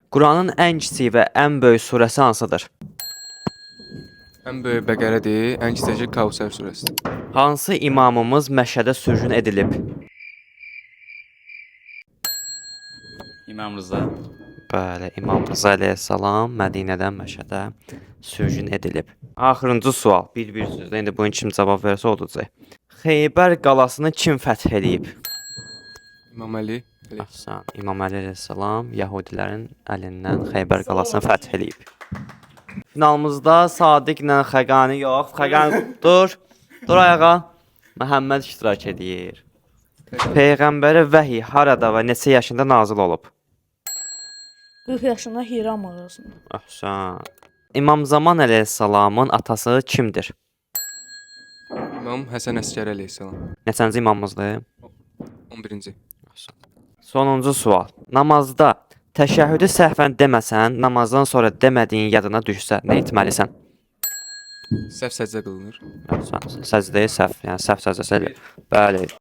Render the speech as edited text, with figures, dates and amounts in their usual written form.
Quranın ən kiçik və ən böyük surəsi hansıdır? Ən böyük Bəqərədir, ən kiçiyi Kavsər surəsidir. Hansı imamımız Məşhədə sürgün edilib? İmam Rıza. Bəli, İmam Rıza əleyhissalam Mədinədən Məşhədə sürgün edilib. Axırıncı sual. Bir sözlə indi bunun kim cavab versə olacaq. Xeybər qalasını kim fəth edib? İmam Əli. Əhsən. İmam Əli əleyhissalam Yahudilərin əlindən Xeybər qalasını fəth edib. Finalımızda Sadiqlə Xəqani yox. Xəqani dur. Dur ayağa. Məhəmməd iştirak edir. Peyğəmbərə vəhiy harada və neçə yaşında nazil olub? 40 yaşında Hira mağarasında. Əhsən. İmam Zaman əleyhissalamın atası kimdir? İmam Həsən Əskəri əleyhissalam. Neçənci imamımızdır? 11-ci. Sonuncu sual. Namazda təşəhhüdü səhvən deməsən, namazdan sonra demədiyin yadına düşsə, nə etməlisən? Səhv səcdə qılınır. Əhsən. Səcdəyə səhv, yəni səhv səcdəsi elə. Bəli.